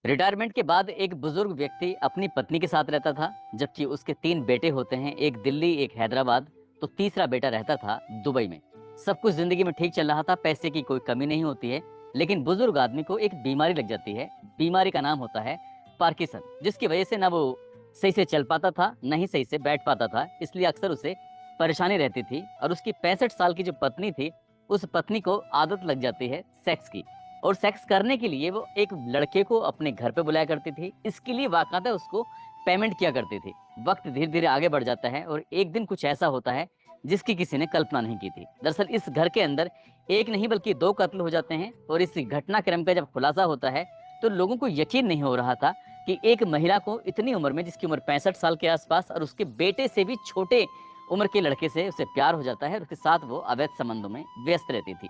Retirement के बाद एक बुजुर्ग व्यक्ति अपनी पत्नी के साथ रहता था, जबकि उसके 3 बेटे होते हैं, एक दिल्ली, एक हैदराबाद, तो तीसरा बेटा रहता था दुबई में। सब कुछ जिंदगी में ठीक चल रहा था, पैसे की कोई कमी नहीं होती है, लेकिन बुजुर्ग आदमी को एक बीमारी लग जाती है। बीमारी का नाम होता है पार्किंसन, जिसकी वजह से ना वो सही से चल पाता था, ना ही सही से बैठ पाता था, इसलिए अक्सर उसे परेशानी रहती थी। और उसकी 65 साल की जो पत्नी थी, उस पत्नी को आदत लग जाती है सेक्स की, और सेक्स करने के लिए वो एक लड़के को अपने घर पे बुलाया करती थी। इसके लिए बाकायदा उसको पेमेंट किया करती थी। वक्त धीरे धीरे आगे बढ़ जाता है और एक दिन कुछ ऐसा होता है जिसकी किसी ने कल्पना नहीं की थी। दरअसल इस घर के अंदर एक नहीं बल्कि 2 कत्ल हो जाते हैं, और इस घटनाक्रम का जब खुलासा होता है तो लोगों को यकीन नहीं हो रहा था कि एक महिला को इतनी उम्र में, जिसकी उम्र 65 साल के आसपास और उसके बेटे से भी छोटे उम्र के लड़के से उसे प्यार हो जाता है, और उसके साथ वो अवैध संबंधों में व्यस्त रहती थी।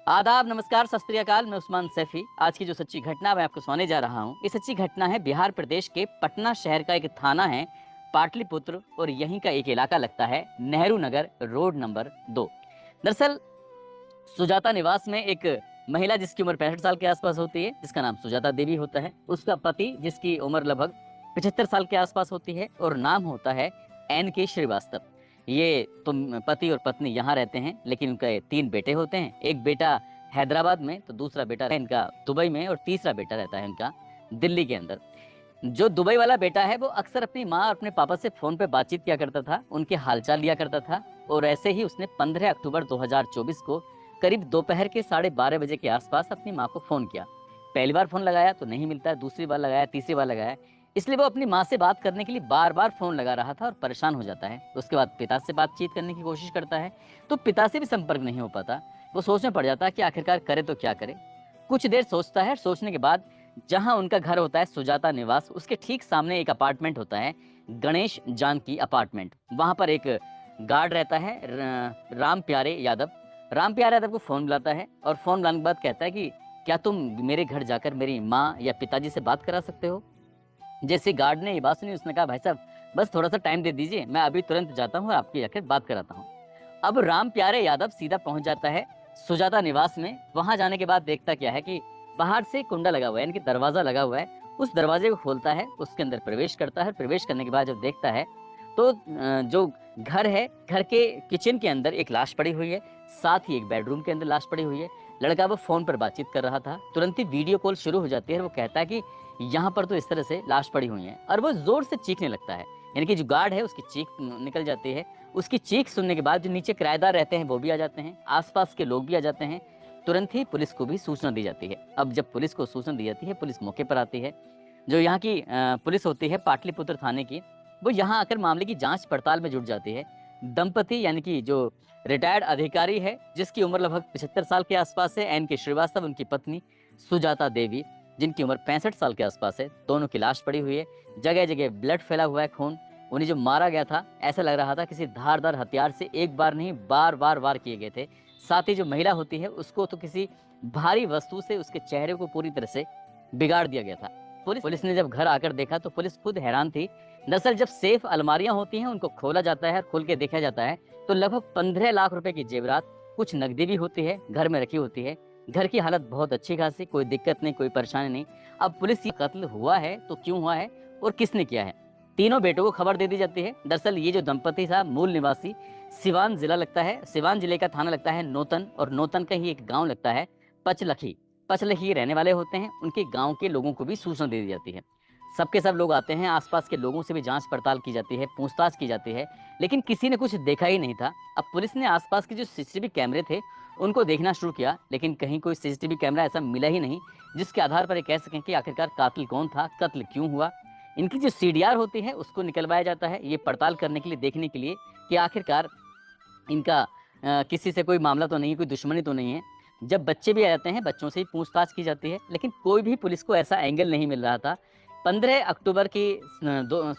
आदाब, नमस्कार, सत श्री अकाल। मैं उस्मान सैफी। आज की जो सच्ची घटना मैं आपको सुनाने जा रहा हूँ, ये सच्ची घटना है बिहार प्रदेश के पटना शहर का एक थाना है पाटलिपुत्र, और यहीं का एक इलाका लगता है नेहरू नगर, रोड नंबर 2। दरअसल सुजाता निवास में एक महिला जिसकी उम्र 65 साल के आसपास होती है, जिसका नाम सुजाता देवी होता है, उसका पति जिसकी उम्र लगभग 75 साल के आसपास होती है और नाम होता है NK श्रीवास्तव। ये तुम पति और पत्नी यहाँ रहते हैं, लेकिन उनके 3 बेटे होते हैं। एक बेटा हैदराबाद में, तो दूसरा बेटा है इनका दुबई में, और तीसरा बेटा रहता है इनका दिल्ली के अंदर। जो दुबई वाला बेटा है वो अक्सर अपनी माँ और अपने पापा से फोन पे बातचीत किया करता था, उनके हालचाल लिया करता था। और ऐसे ही उसने 15 अक्टूबर 2024 को करीब दोपहर के 12:30 बजे के आसपास अपनी माँ को फोन किया। पहली बार फोन लगाया तो नहीं मिलता, दूसरी बार लगाया, तीसरी बार लगाया, इसलिए वो अपनी माँ से बात करने के लिए बार बार फोन लगा रहा था और परेशान हो जाता है। उसके बाद पिता से बातचीत करने की कोशिश करता है, तो पिता से भी संपर्क नहीं हो पाता। वो सोचने पड़ जाता है कि आखिरकार करे तो क्या करे। कुछ देर सोचता है, सोचने के बाद जहां उनका घर होता है सुजाता निवास, उसके ठीक सामने एक अपार्टमेंट होता है, गणेश जानकी अपार्टमेंट। वहां पर एक गार्ड रहता है, राम प्यारे यादव। राम प्यारे यादव को फोन बुलाता है, और फोन बुलाने के बाद कहता है कि क्या तुम मेरे घर जाकर मेरी माँ या पिताजी से बात करा सकते हो। जैसे गार्ड ने ये बात सुनी, उसने कहा भाई साहब बस थोड़ा सा टाइम दे दीजिए, मैं अभी तुरंत जाता हूँ और आपकी जाकर बात कराता हूँ। अब राम प्यारे यादव सीधा पहुंच जाता है सुजाता निवास में। वहां जाने के बाद देखता क्या है कि बाहर से कुंडा लगा हुआ है, यानी कि दरवाजा लगा हुआ है। उस दरवाजे को खोलता है, उसके अंदर प्रवेश करता है। प्रवेश करने के बाद जब देखता है तो जो घर है, घर के किचन के अंदर एक लाश पड़ी हुई है, साथ ही एक बेडरूम के अंदर लाश पड़ी हुई है। लड़का वो फोन पर बातचीत कर रहा था, तुरंत ही वीडियो कॉल शुरू हो जाती है। वो कहता है कि यहाँ पर तो इस तरह से लाश पड़ी हुई है, और वो जोर से चीखने लगता है। यानी कि जो गार्ड है उसकी चीख निकल जाती है। उसकी चीख सुनने के बाद जो नीचे किराएदार रहते हैं वो भी आ जाते हैं, आसपास के लोग भी आ जाते हैं। तुरंत ही पुलिस को भी सूचना दी जाती है। अब जब पुलिस को सूचना दी जाती है, पुलिस मौके पर आती है। जो यहाँ की पुलिस होती है पाटलिपुत्र थाने की, वो यहाँ आकर मामले की जांच पड़ताल में जुट जाती है। दंपति यानी कि जो रिटायर्ड अधिकारी है, जिसकी उम्र लगभग 75 साल के आसपास है, NK श्रीवास्तव, उनकी पत्नी सुजाता देवी, जिनकी उम्र 65 साल के आसपास है, दोनों की लाश पड़ी हुई है। जगह जगह ब्लड फैला हुआ है, खून। उन्हें जो मारा गया था, ऐसा लग रहा था किसी धारदार हथियार से एक बार नहीं बार बार वार किए गए थे। साथ ही जो महिला होती है उसको तो किसी भारी वस्तु से उसके चेहरे को पूरी तरह से बिगाड़ दिया गया था। पुलिस ने जब घर आकर देखा तो पुलिस खुद हैरान थी। दरअसल जब सेफ अलमारियां होती हैं उनको खोला जाता है, खोल के देखा जाता है, तो लगभग 15 लाख रुपए की जेवरात, कुछ नकदी भी होती है, घर में रखी होती है। घर की हालत बहुत अच्छी खासी, कोई दिक्कत नहीं, कोई परेशानी नहीं। अब पुलिस ये कत्ल हुआ है तो क्यों हुआ है और किसने किया है, तीनों बेटों को खबर दे दी जाती है। दरअसल ये जो दंपति था मूल निवासी सिवान जिला लगता है, सिवान जिले का थाना लगता है नौतन, और नौतन का ही एक गांव लगता है पचलखी। पचलखी रहने वाले होते हैं। उनके गांव के लोगों को भी सूचना दे दी जाती है। सबके सब लोग आते हैं, आसपास के लोगों से भी जांच पड़ताल की जाती है, पूछताछ की जाती है, लेकिन किसी ने कुछ देखा ही नहीं था। अब पुलिस ने आसपास के जो CCTV कैमरे थे उनको देखना शुरू किया, लेकिन कहीं कोई CCTV कैमरा ऐसा मिला ही नहीं जिसके आधार पर ये कह सकें कि आखिरकार कातिल कौन था, कत्ल क्यों हुआ। इनकी जो CDR होती है उसको निकलवाया जाता है, ये पड़ताल करने के लिए, देखने के लिए कि आखिरकार इनका किसी से कोई मामला तो नहीं है, कोई दुश्मनी तो नहीं है। जब बच्चे भी आ जाते हैं, बच्चों से ही पूछताछ की जाती है, लेकिन कोई भी पुलिस को ऐसा एंगल नहीं मिल रहा था। 15 अक्टूबर की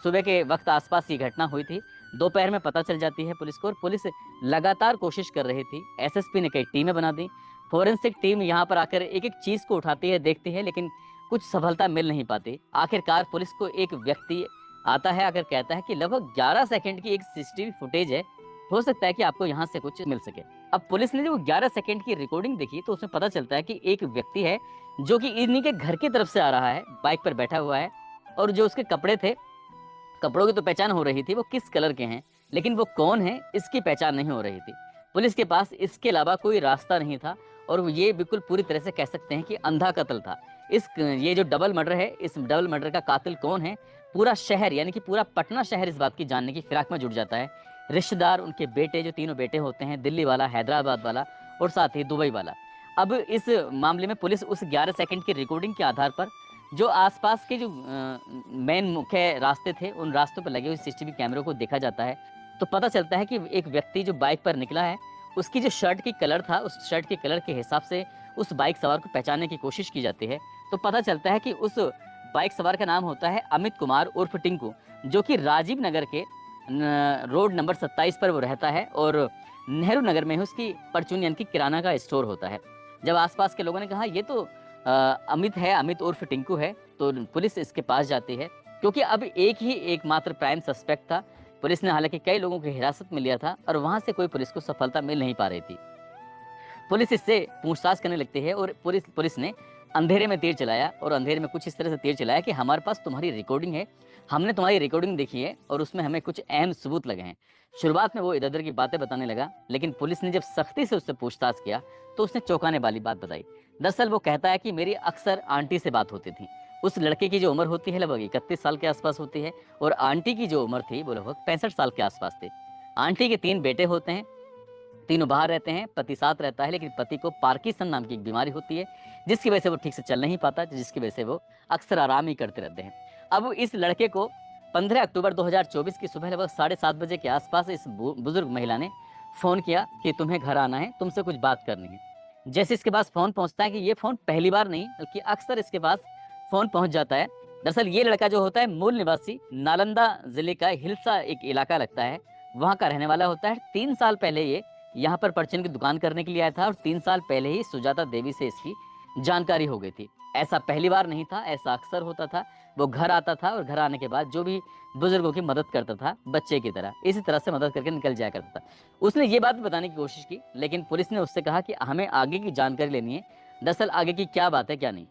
सुबह के वक्त आसपास ये घटना हुई थी। दोपहर में पता चल जाती है पुलिस को, और पुलिस लगातार कोशिश कर रही थी। SSP ने कई टीमें बना दी, फोरेंसिक टीम यहाँ पर आकर एक एक चीज़ को उठाती है, देखती है, लेकिन कुछ सफलता मिल नहीं पाती। आखिरकार पुलिस को एक व्यक्ति आता है, आकर कहता है कि लगभग 11 सेकंड की एक CCTV फुटेज है, हो सकता है कि आपको यहाँ से कुछ मिल सके। अब पुलिस ने जो 11 सेकंड की रिकॉर्डिंग देखी तो उसमें पता चलता है कि एक व्यक्ति है जो कि इन्हीं के घर की तरफ से आ रहा है, बाइक पर बैठा हुआ है, और जो उसके कपड़े थे, कपड़ों की तो पहचान हो रही थी वो किस कलर के हैं, लेकिन वो कौन है इसकी पहचान नहीं हो रही थी। पुलिस के पास इसके अलावा कोई रास्ता नहीं था, और ये बिल्कुल पूरी तरह से कह सकते हैं कि अंधा कत्ल था। ये जो डबल मर्डर है, इस डबल मर्डर का कातिल कौन है, पूरा शहर यानी कि पूरा पटना शहर इस बात की जानने की फिराक में जुट जाता है। रिश्तेदार, उनके बेटे, जो तीनों बेटे होते हैं, दिल्ली वाला, हैदराबाद वाला और साथ ही दुबई वाला। अब इस मामले में पुलिस उस 11 सेकंड की रिकॉर्डिंग के आधार पर जो आसपास के जो मेन मुख्य रास्ते थे, उन रास्तों पर लगे हुए सीसीटीवी कैमरों को देखा जाता है, तो पता चलता है कि एक व्यक्ति जो बाइक पर निकला है, उसकी जो शर्ट की कलर था, उस शर्ट के कलर के हिसाब से उस बाइक सवार को पहचानने की कोशिश की जाती है। तो पता चलता है कि उस बाइक सवार का नाम होता है अमित कुमार उर्फ टिंकू, जो कि राजीव नगर के रोड नंबर 27 पर वो रहता है, और नेहरू नगर में उसकी परचून यानी कि किराना का स्टोर होता है। जब आसपास के लोगों ने कहा ये तो अमित है, अमित उर्फ टिंकू है, तो पुलिस इसके पास जाती है, क्योंकि अब एक ही एकमात्र प्राइम सस्पेक्ट था। पुलिस ने हालांकि कई लोगों की हिरासत में लिया था, और वहां से कोई पुलिस को सफलता मिल नहीं पा रही थी। पुलिस इससे पूछताछ करने लगती है, और पुलिस ने अंधेरे में तीर चलाया, और अंधेरे में कुछ इस तरह से तीर चलाया कि हमारे पास तुम्हारी रिकॉर्डिंग है, हमने तुम्हारी रिकॉर्डिंग देखी है, और उसमें हमें कुछ अहम सबूत लगे हैं। शुरुआत में वो इधर उधर की बातें बताने लगा, लेकिन पुलिस ने जब सख्ती से उससे पूछताछ किया तो उसने चौंकाने वाली बात बताई। दरअसल वो कहता है कि मेरी अक्सर आंटी से बात होती थी। उस लड़के की जो उम्र होती है लगभग 31 साल के आसपास होती है, और आंटी की जो उम्र थी वो लगभग 65 साल के आसपास थी। आंटी के 3 बेटे होते हैं, तीनों बाहर रहते हैं, पति साथ रहता है, लेकिन पति को पार्किंसन नाम की एक बीमारी होती है, जिसकी वजह से वो ठीक से चल नहीं पाता, जिसकी वजह से वो अक्सर आराम ही करते रहते हैं। अब इस लड़के को 15 अक्टूबर 2024 की सुबह लगभग 7:30 बजे के आसपास इस बुजुर्ग महिला ने फोन किया कि तुम्हें घर आना है, तुमसे कुछ बात करनी है। जैसे इसके पास फोन पहुंचता है, कि ये फोन पहली बार नहीं बल्कि अक्सर इसके पास फोन पहुंच जाता है। दरअसल ये लड़का जो होता है मूल निवासी नालंदा जिले का हिल्सा एक इलाका लगता है, वहां का रहने वाला होता है। 3 साल पहले ये यहाँ पर परचून की दुकान करने के लिए आया था, और 3 साल पहले ही सुजाता देवी से इसकी जानकारी हो गई थी। ऐसा पहली बार नहीं था, ऐसा अक्सर होता था। वो घर आता था, और घर आने के बाद जो भी बुजुर्गों की मदद करता था, बच्चे की तरह इसी तरह से मदद करके निकल जाया करता था। उसने ये बात बताने की कोशिश की, लेकिन पुलिस ने उससे कहा कि हमें आगे की जानकारी लेनी है, दरअसल आगे की क्या बात है क्या नहीं।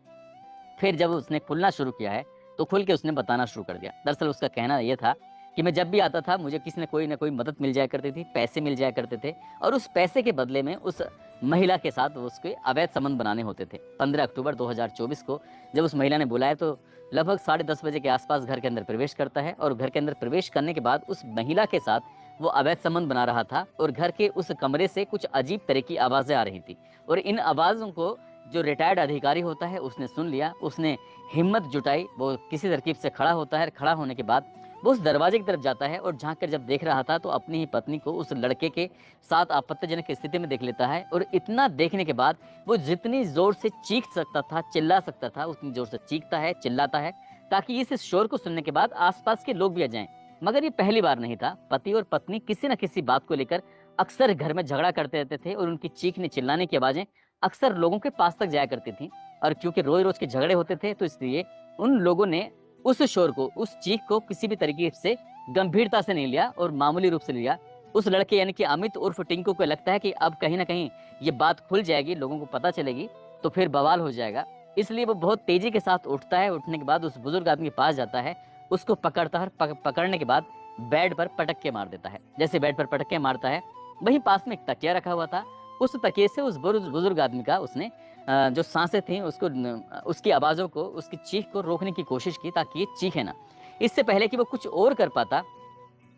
फिर जब उसने खुलना शुरू किया है, तो खुल के उसने बताना शुरू कर दिया। दरअसल उसका कहना ये था कि मैं जब भी आता था, मुझे किसी न कोई मदद मिल जाया करती थी, पैसे मिल जाया करते थे, और उस पैसे के बदले में उस महिला के साथ उसके अवैध संबंध बनाने होते थे। 15 अक्टूबर 2024 को जब उस महिला ने बुलाया, तो लगभग 10:30 बजे के आसपास घर के अंदर प्रवेश करता है, और घर के अंदर प्रवेश करने के बाद उस महिला के साथ वो अवैध संबंध बना रहा था, और घर के उस कमरे से कुछ अजीब तरह की आवाज़ें आ रही थी, और इन आवाज़ों को जो रिटायर्ड अधिकारी होता है उसने सुन लिया। उसने हिम्मत जुटाई, वो किसी तरकीब से खड़ा होता है। खड़ा होने के बाद वो उस दरवाजे की तरफ जाता है, और झांक कर जब देख रहा था तो अपनी ही पत्नी को उस लड़के के साथ आपत्तिजनक स्थिति में देख लेता है। और इतना देखने के बाद वो जितनी जोर से चीख सकता था, चिल्ला सकता था, उतनी जोर से चीखता है, चिल्लाता है, ताकि इस शोर को सुनने के बाद आसपास के लोग भी आ जाएं। मगर ये पहली बार नहीं था। पति और पत्नी किसी न किसी बात को लेकर अक्सर घर में झगड़ा करते रहते थे, और उनकी चीखने चिल्लाने की आवाजें अक्सर लोगों के पास तक जाया करती थी। और क्योंकि रोज रोज के झगड़े होते थे, तो इसलिए उन लोगों ने उस शोर को, उस चीख को किसी भी तरीके से गंभीरता से नहीं लिया, और मामूली रूप से लिया। उस लड़के यानी कि अमित उर्फ टिंकू को लगता है कि अब कहीं ना कहीं ये बात खुल जाएगी, लोगों को पता चलेगी, तो फिर बवाल हो जाएगा। इसलिए वो बहुत तेजी के साथ उठता है। उठने के बाद उस बुजुर्ग आदमी के पास जाता है, उसको पकड़ता है, पकड़ने के बाद बेड पर पटक के मार देता है। जैसे बेड पर पटक के मारता है, वहीं पास में एक तकिया रखा हुआ था, उस तकिए से उस बुजुर्ग आदमी का उसने जो सांसें थी उसको उसकी आवाज़ों को, उसकी चीख को रोकने की कोशिश की, ताकि ये चीखे ना। इससे पहले कि वो कुछ और कर पाता,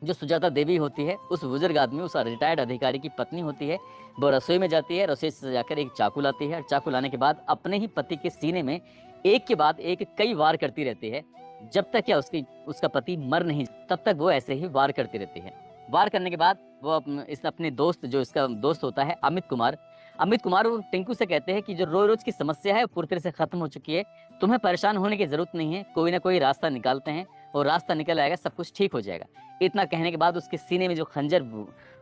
जो सुजाता देवी होती है, उस बुजुर्ग आदमी, उस रिटायर्ड अधिकारी की पत्नी होती है, वो रसोई में जाती है। रसोई से जाकर एक चाकू लाती है, और चाकू लाने के बाद अपने ही पति के सीने में एक के बाद एक कई वार करती रहती है। जब तक या उसका पति मर नहीं, तब तक वो ऐसे ही वार करती रहती है। वार करने के बाद वो इस अपने दोस्त, जो इसका दोस्त होता है अमित कुमार वो टिंकू से कहते हैं कि जो रोज रोज की समस्या है वो पूरी तरह से खत्म हो चुकी है, तुम्हें परेशान होने की जरूरत नहीं है, कोई ना कोई रास्ता निकालते हैं, और रास्ता निकल आएगा, सब कुछ ठीक हो जाएगा। इतना कहने के बाद उसके सीने में जो खंजर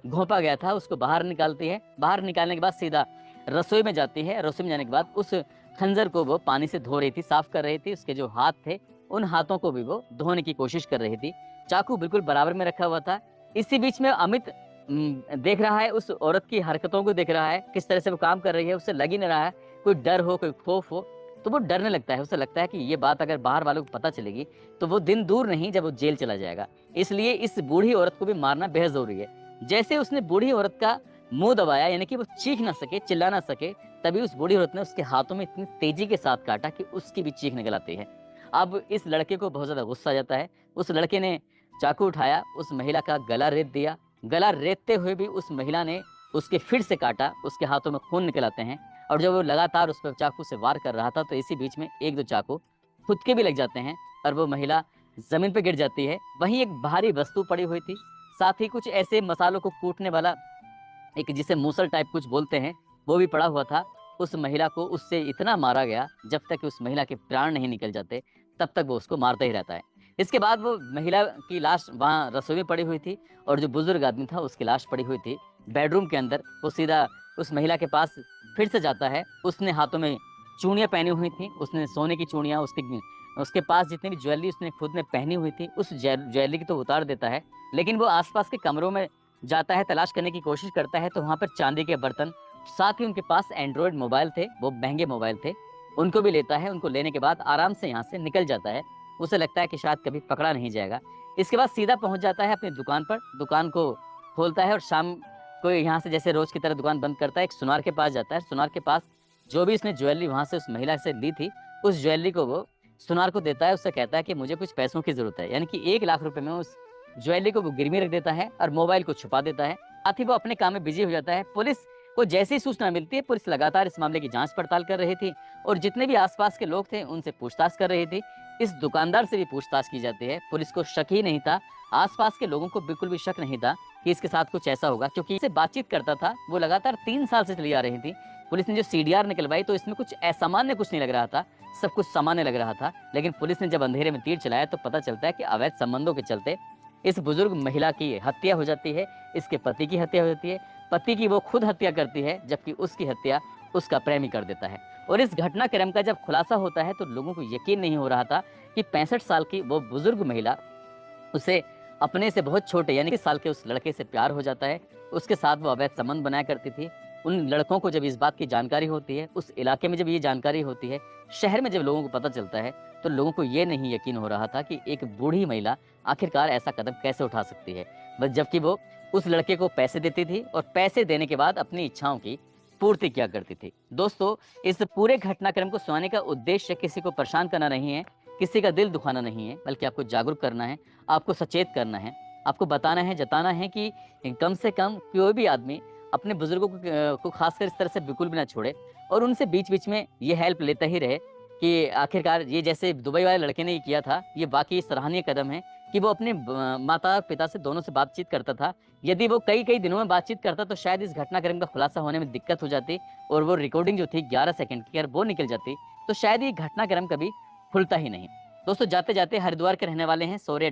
घोंपा गया था उसको बाहर निकालती है। बाहर निकालने के बाद सीधा रसोई में जाती है। रसोई में जाने के बाद उस खंजर को वो पानी से धो रही थी, साफ कर रही थी। उसके जो हाथ थे, उन हाथों को भी वो धोने की कोशिश कर रही थी। चाकू बिल्कुल बराबर में रखा हुआ था। इसी बीच में अमित देख रहा है, उस औरत की हरकतों को देख रहा है, किस तरह से वो काम कर रही है, उसे लग ही नहीं रहा है, कोई डर हो, कोई खौफ हो, तो वो डरने लगता है। उसे लगता है कि ये बात अगर बाहर वालों को पता चलेगी, तो वो दिन दूर नहीं जब वो जेल चला जाएगा। इसलिए इस बूढ़ी औरत को भी मारना बेहद ज़रूरी है। जैसे उसने बूढ़ी औरत का मुँह दबाया, यानी कि वो चीख ना सके, चिल्ला ना सके, तभी उस बूढ़ी औरत ने उसके हाथों में इतनी तेज़ी के साथ काटा कि उसकी भी चीख निकल आती है। अब इस लड़के को बहुत ज़्यादा गुस्सा आ जाता है। उस लड़के ने चाकू उठाया, उस महिला का गला रेत दिया। गला रेतते हुए भी उस महिला ने उसके फिर से काटा, उसके हाथों में खून निकल आते हैं और जब वो लगातार उस पर चाकू से वार कर रहा था, तो इसी बीच में 1-2 चाकू खुद के भी लग जाते हैं और वो महिला ज़मीन पे गिर जाती है। वहीं एक भारी वस्तु पड़ी हुई थी, साथ ही कुछ ऐसे मसालों को कूटने वाला एक जिसे मूसल टाइप कुछ बोलते हैं, वो भी पड़ा हुआ था। उस महिला को उससे इतना मारा गया, जब तक कि उस महिला के प्राण नहीं निकल जाते, तब तक वो उसको मारता ही रहता है। इसके बाद वो महिला की लाश वहाँ रसोई में पड़ी हुई थी और जो बुजुर्ग आदमी था, उसकी लाश पड़ी हुई थी बेडरूम के अंदर। वो सीधा उस महिला के पास फिर से जाता है। उसने हाथों में चूड़ियाँ पहनी हुई थी, उसने सोने की चूड़ियाँ, उसके पास जितनी भी ज्वेलरी उसने खुद ने पहनी हुई थी, उस ज्वेलरी को तो उतार देता है, लेकिन वो आस-पास के कमरों में जाता है, तलाश करने की कोशिश करता है, तो वहाँ पर चांदी के बर्तन, साथ ही उनके पास एंड्रॉयड मोबाइल थे, वो महँगे मोबाइल थे, उनको भी लेता है। उनको लेने के बाद आराम से यहाँ से निकल जाता है। उसे लगता है कि शायद कभी पकड़ा नहीं जाएगा। इसके बाद सीधा पहुँच जाता है अपनी दुकान पर, दुकान को खोलता है और शाम को यहाँ से जैसे रोज़ की तरह दुकान बंद करता है, एक सुनार के पास जाता है। सुनार के पास जो भी उसने ज्वेलरी वहाँ से उस महिला से ली थी, उस ज्वेलरी को वो सुनार को देता है, उससे कहता है कि मुझे कुछ पैसों की ज़रूरत है, यानी कि 1 लाख रुपए में उस ज्वेलरी को वो गिरवी रख देता है और मोबाइल को छुपा देता है। साथ ही वो अपने काम में बिज़ी हो जाता है। पुलिस को जैसे ही सूचना मिलती है, पुलिस लगातार इस मामले की जाँच-पड़ताल कर रही थी और जितने भी आस-पास के लोग थे, उनसे पूछताछ कर रही थी। इस दुकानदार से भी पूछताछ की जाती है। पुलिस को शक ही नहीं था, आस-पास के लोगों को बिल्कुल भी शक नहीं था कि इसके साथ कुछ ऐसा होगा, क्योंकि इससे बातचीत करता था। वो लगातार 3 साल से चली आ रही थी। पुलिस ने जो सीडीआर निकलवाई, तो इसमें कुछ असामान्य कुछ नहीं लग रहा था, सब कुछ सामान्य लग रहा था। लेकिन पुलिस ने जब अंधेरे में तीर चलाया, तो पता चलता है कि अवैध संबंधों के चलते इस बुजुर्ग महिला की हत्या हो जाती है, इसके पति की हत्या हो जाती है। पति की वो खुद हत्या करती है, जबकि उसकी हत्या उसका प्रेमी कर देता है। और इस घटनाक्रम का जब खुलासा होता है, तो लोगों को यकीन नहीं हो रहा था कि 65 साल की वो बुजुर्ग महिला, उसे अपने से बहुत छोटे यानी कि साल के उस लड़के से प्यार हो जाता है। उसके साथ वो अवैध संबंध बनाया करती थी। उन लड़कों को जब इस बात की जानकारी होती है, उस इलाके में जब ये जानकारी होती है, शहर में जब लोगों को पता चलता है, तो लोगों को ये नहीं यकीन हो रहा था कि एक बूढ़ी महिला आखिरकार ऐसा कदम कैसे उठा सकती है। बस जबकि वो उस लड़के को पैसे देती थी और पैसे देने के बाद अपनी इच्छाओं की पूर्ति किया करती थी। दोस्तों, इस पूरे घटनाक्रम को सुनाने का उद्देश्य किसी को परेशान करना नहीं है, किसी का दिल दुखाना नहीं है, बल्कि आपको जागरूक करना है, आपको सचेत करना है, आपको बताना है, जताना है कि कम से कम कोई भी आदमी अपने बुजुर्गों को खासकर इस तरह से बिल्कुल भी ना छोड़े और उनसे बीच-बीच में ये हेल्प लेता ही रहे कि आखिरकार ये जैसे दुबई वाले लड़के ने ये किया था, ये वाक़ई सराहनीय कदम है कि वो अपने माता-पिता से दोनों से बातचीत करता था। यदि वो कई-कई दिनों में बातचीत करता, तो शायद इस घटनाक्रम का खुलासा होने में दिक्कत हो जाती और वो रिकॉर्डिंग जो थी 11 सेकंड की, अगर वो निकल जाती, तो शायद ये घटनाक्रम कभी खुलता ही नहीं। दोस्तों, जाते-जाते हरिद्वार के रहने वाले हैं, सौर्य